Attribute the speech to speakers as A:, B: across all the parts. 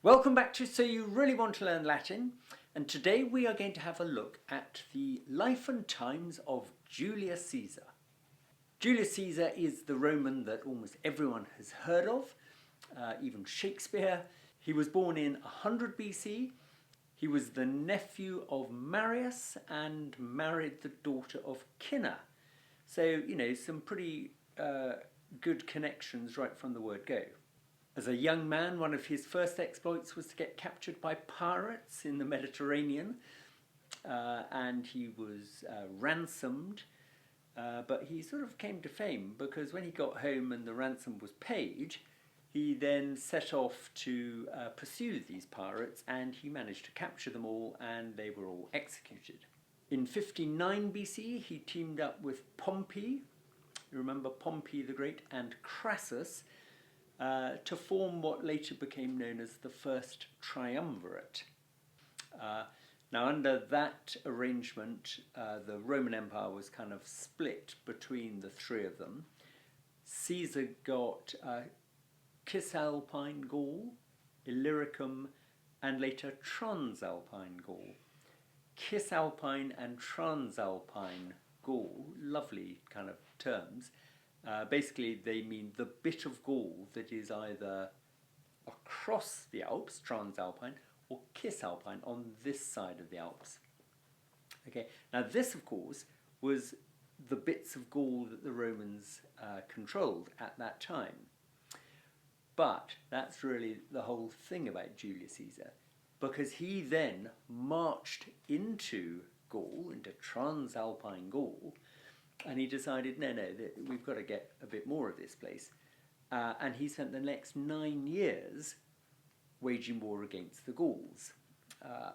A: Welcome back to So You Really Want to Learn Latin, and today we are going to have a look at the life and times of Julius Caesar. Julius Caesar is the Roman that almost everyone has heard of, even Shakespeare. He was born in 100 BC. He was the nephew of Marius and married the daughter of Cinna. So, some pretty good connections right from the word go. As a young man, one of his first exploits was to get captured by pirates in the Mediterranean, and he was ransomed, but he sort of came to fame because when he got home and the ransom was paid, he then set off to pursue these pirates, and he managed to capture them all, and they were all executed. In 59 BC, he teamed up with Pompey, you remember Pompey the Great, and Crassus, to form what later became known as the First Triumvirate. Now, under that arrangement, the Roman Empire was kind of split between the three of them. Caesar got Cisalpine Gaul, Illyricum, and later Transalpine Gaul. Cisalpine and Transalpine Gaul, lovely kind of terms. Basically, they mean the bit of Gaul that is either across the Alps, Transalpine, or Cisalpine, on this side of the Alps. Okay, now this, of course, was the bits of Gaul that the Romans controlled at that time. But that's really the whole thing about Julius Caesar, because he then marched into Gaul, into Transalpine Gaul, and he decided, no, we've got to get a bit more of this place. And he spent the next 9 years waging war against the Gauls.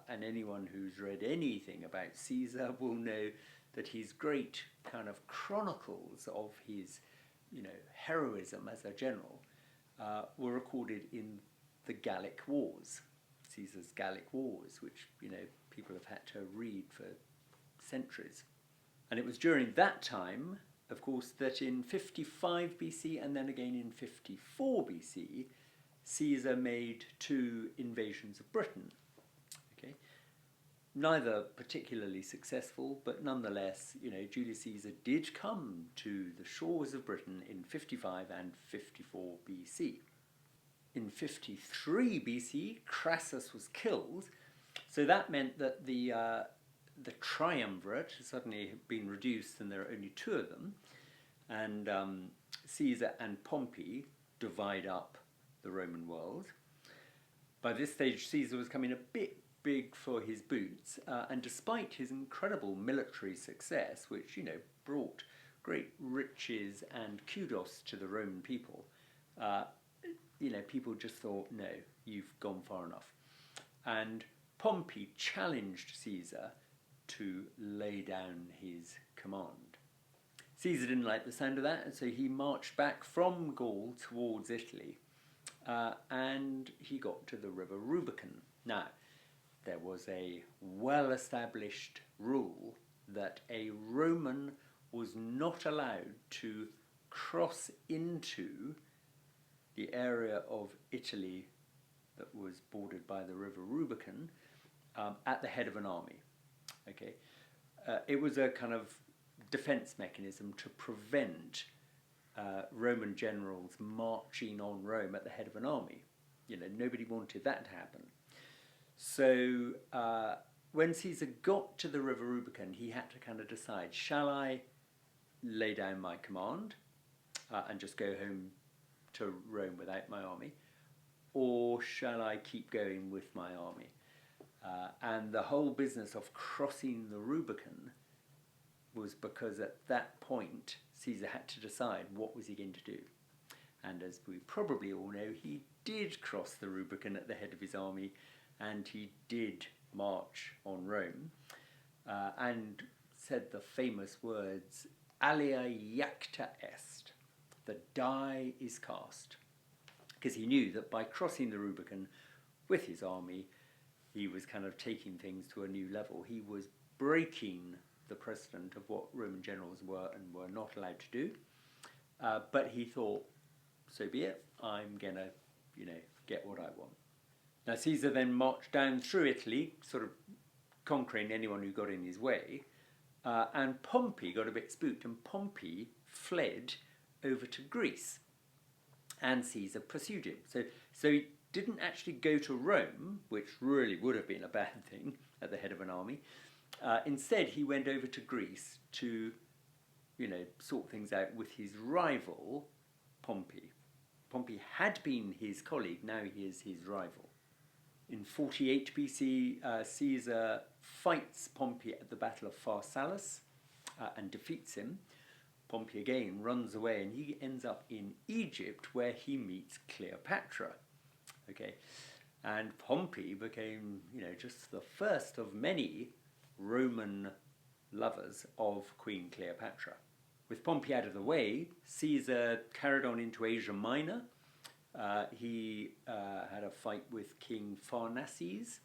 A: And anyone who's read anything about Caesar will know that his great kind of chronicles of his, heroism as a general were recorded in the Gallic Wars, Caesar's Gallic Wars, which, people have had to read for centuries. And it was during that time, of course, that in 55 BC and then again in 54 BC, Caesar made 2 invasions of Britain. Okay, neither particularly successful, but nonetheless, Julius Caesar did come to the shores of Britain in 55 and 54 BC. In 53 BC, Crassus was killed, so that meant that the triumvirate has suddenly been reduced and there are only 2 of them, and Caesar and Pompey divide up the Roman world. By this stage, Caesar was coming a bit big for his boots, and despite his incredible military success, which brought great riches and kudos to the Roman people, people just thought, no, you've gone far enough. And Pompey challenged Caesar to lay down his command. Caesar didn't like the sound of that, and so he marched back from Gaul towards Italy, and he got to the river Rubicon. Now, there was a well-established rule that a Roman was not allowed to cross into the area of Italy that was bordered by the river Rubicon at the head of an army. Okay, it was a kind of defense mechanism to prevent Roman generals marching on Rome at the head of an army. Nobody wanted that to happen. So when Caesar got to the river Rubicon, he had to kind of decide, shall I lay down my command and just go home to Rome without my army, or shall I keep going with my army? And the whole business of crossing the Rubicon was because at that point Caesar had to decide what was he going to do. And as we probably all know, he did cross the Rubicon at the head of his army, and he did march on Rome, and said the famous words, alia iacta est, the die is cast. Because he knew that by crossing the Rubicon with his army, he was kind of taking things to a new level. He was breaking the precedent of what Roman generals were and were not allowed to do. But he thought, so be it, I'm going to, get what I want. Now Caesar then marched down through Italy, sort of conquering anyone who got in his way, and Pompey got a bit spooked, and Pompey fled over to Greece, and Caesar pursued him. So he didn't actually go to Rome, which really would have been a bad thing at the head of an army. Instead, he went over to Greece to, sort things out with his rival, Pompey. Pompey had been his colleague, now he is his rival. In 48 BC, Caesar fights Pompey at the Battle of Pharsalus and defeats him. Pompey again runs away, and he ends up in Egypt, where he meets Cleopatra. Okay, and Pompey became, just the first of many Roman lovers of Queen Cleopatra. With Pompey out of the way, Caesar carried on into Asia Minor. He had a fight with King Pharnaces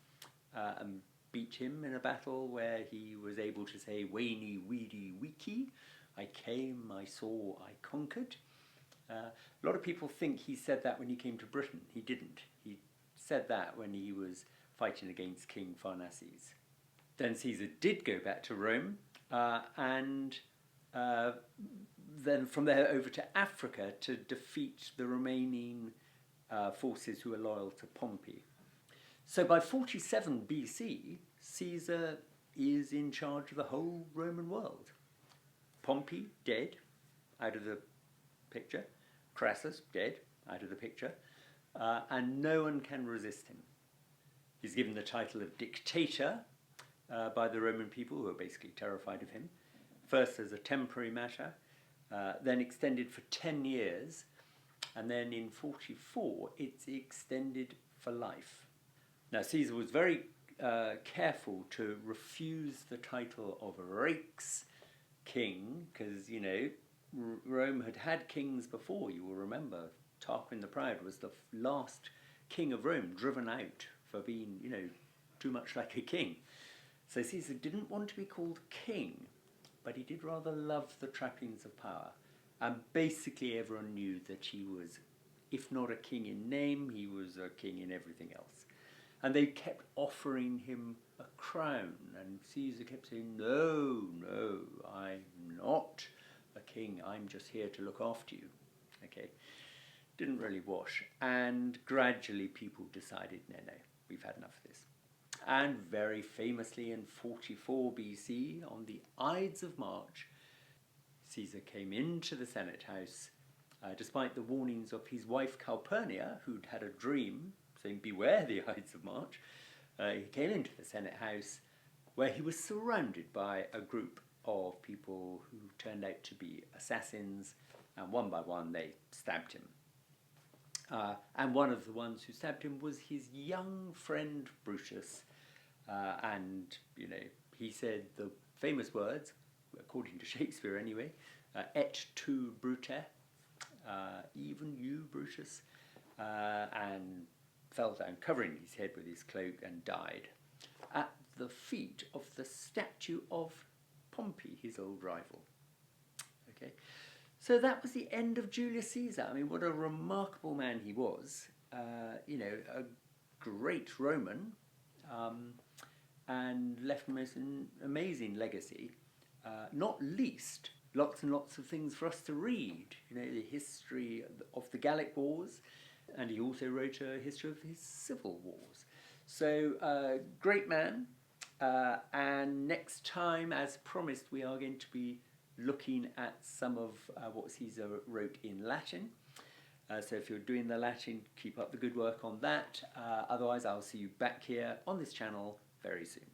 A: and beat him in a battle where he was able to say, "Veni, vidi, vici," I came, I saw, I conquered. A lot of people think he said that when he came to Britain. He didn't. He said that when he was fighting against King Pharnaces. Then Caesar did go back to Rome, and then from there over to Africa to defeat the remaining forces who were loyal to Pompey. So by 47 BC, Caesar is in charge of the whole Roman world. Pompey, dead, out of the picture. Crassus, dead, out of the picture. And no one can resist him. He's given the title of dictator by the Roman people, who are basically terrified of him. First as a temporary matter, then extended for 10 years, and then in 44 it's extended for life. Now Caesar was very careful to refuse the title of Rex king, because, Rome had had kings before. You will remember Tarquin the Proud was the last king of Rome, driven out for being, too much like a king. So Caesar didn't want to be called king, but he did rather love the trappings of power. And basically everyone knew that he was, if not a king in name, he was a king in everything else. And they kept offering him a crown, and Caesar kept saying, "No, no, I'm not a king, I'm just here to look after you." Okay, didn't really wash. And gradually people decided, no, we've had enough of this. And very famously in 44 BC, on the Ides of March, Caesar came into the Senate House, despite the warnings of his wife Calpurnia, who'd had a dream saying, "Beware the Ides of March." He came into the Senate House, where he was surrounded by a group of people who turned out to be assassins, and one by one they stabbed him. And one of the ones who stabbed him was his young friend Brutus, and he said the famous words, according to Shakespeare anyway, "Et tu, Brute," even you, Brutus, and fell down, covering his head with his cloak, and died at the feet of the statue of Pompey, his old rival. Okay, so that was the end of Julius Caesar. I mean, what a remarkable man he was. A great Roman, and left a most amazing legacy. Not least, lots and lots of things for us to read. The history of the Gallic Wars, and he also wrote a history of his civil wars. So, great man. And next time, as promised, we are going to be looking at some of what Caesar wrote in Latin. So if you're doing the Latin, keep up the good work on that. Otherwise, I'll see you back here on this channel very soon.